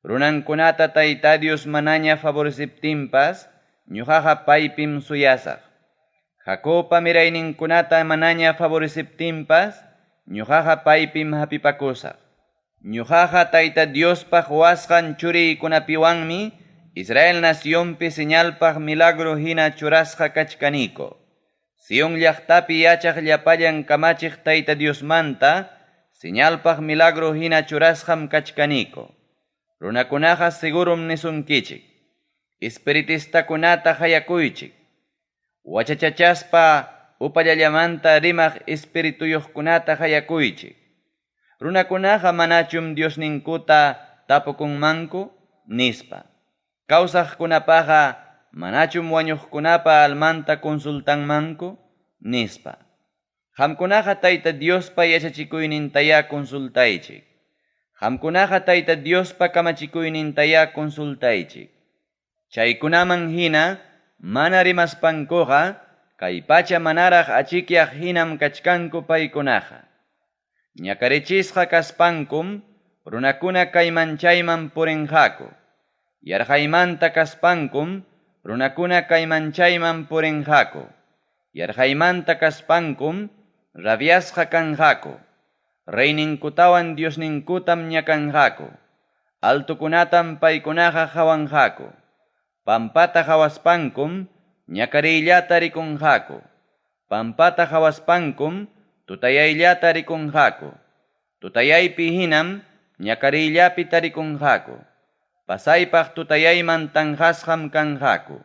Runankunata Tayta Dios manaña favoreciptinpas, ñuqaqa paypim suyasaq. Jacopa mirayninkunata manaña favoreciptinpas, ñuqaqa paypim hapipakusaq. Ñuqaqa Tayta Diospaq wasqan churiykunapiwanmi Israel nacionpi señalpaq milagro hina churasqa kachkaniko. Sion llaqtapi yachaq llapallan kamachiq Tayta Diosmanta señalpaq milagro hina churasqam kachkaniko. Runakunaqa segurum nisunkichik. Espiritistakunata hayakuychik. Wachachachaspa upallallamanta rimaq espirituyuqkunata hayakuychik. Runakunaqa manachum Diosninkuta tapukunmanku nispa. Kawsaqkunapaqa manachum wañuqkunapa almanta consultanmanku nispa. Qamkunaqa Tayta Diospa yachachikuynintaya consultaychik. Qamkunaqa Tayta Diospa kamachikuynintaya consultaychik. Chaykunaman hina mana rimaspankuqa kay pacha manaraq achikyaq hinam kachkanku paykunaqa. Ñakarichisqa kaspankum runakuna kayman chayman purinqaku. Yarhaymanta kaspankum runakuna kayman chayman purinqaku. Yarhaymanta kaspankum rabiasqa kanqaku. Reyninkutawan Diosninkutam ñakanqaku. Altukunatam paykunaqa hawanqaku. Pampata hawaspankum ñakariyllata rikunqaku. Pampata hawaspankum tutayayllata rikunqaku. Tutayaypi hinam ñakariyllapi tarikunqaku. Pasaypaq tutayayman tanqasqam kanqaku.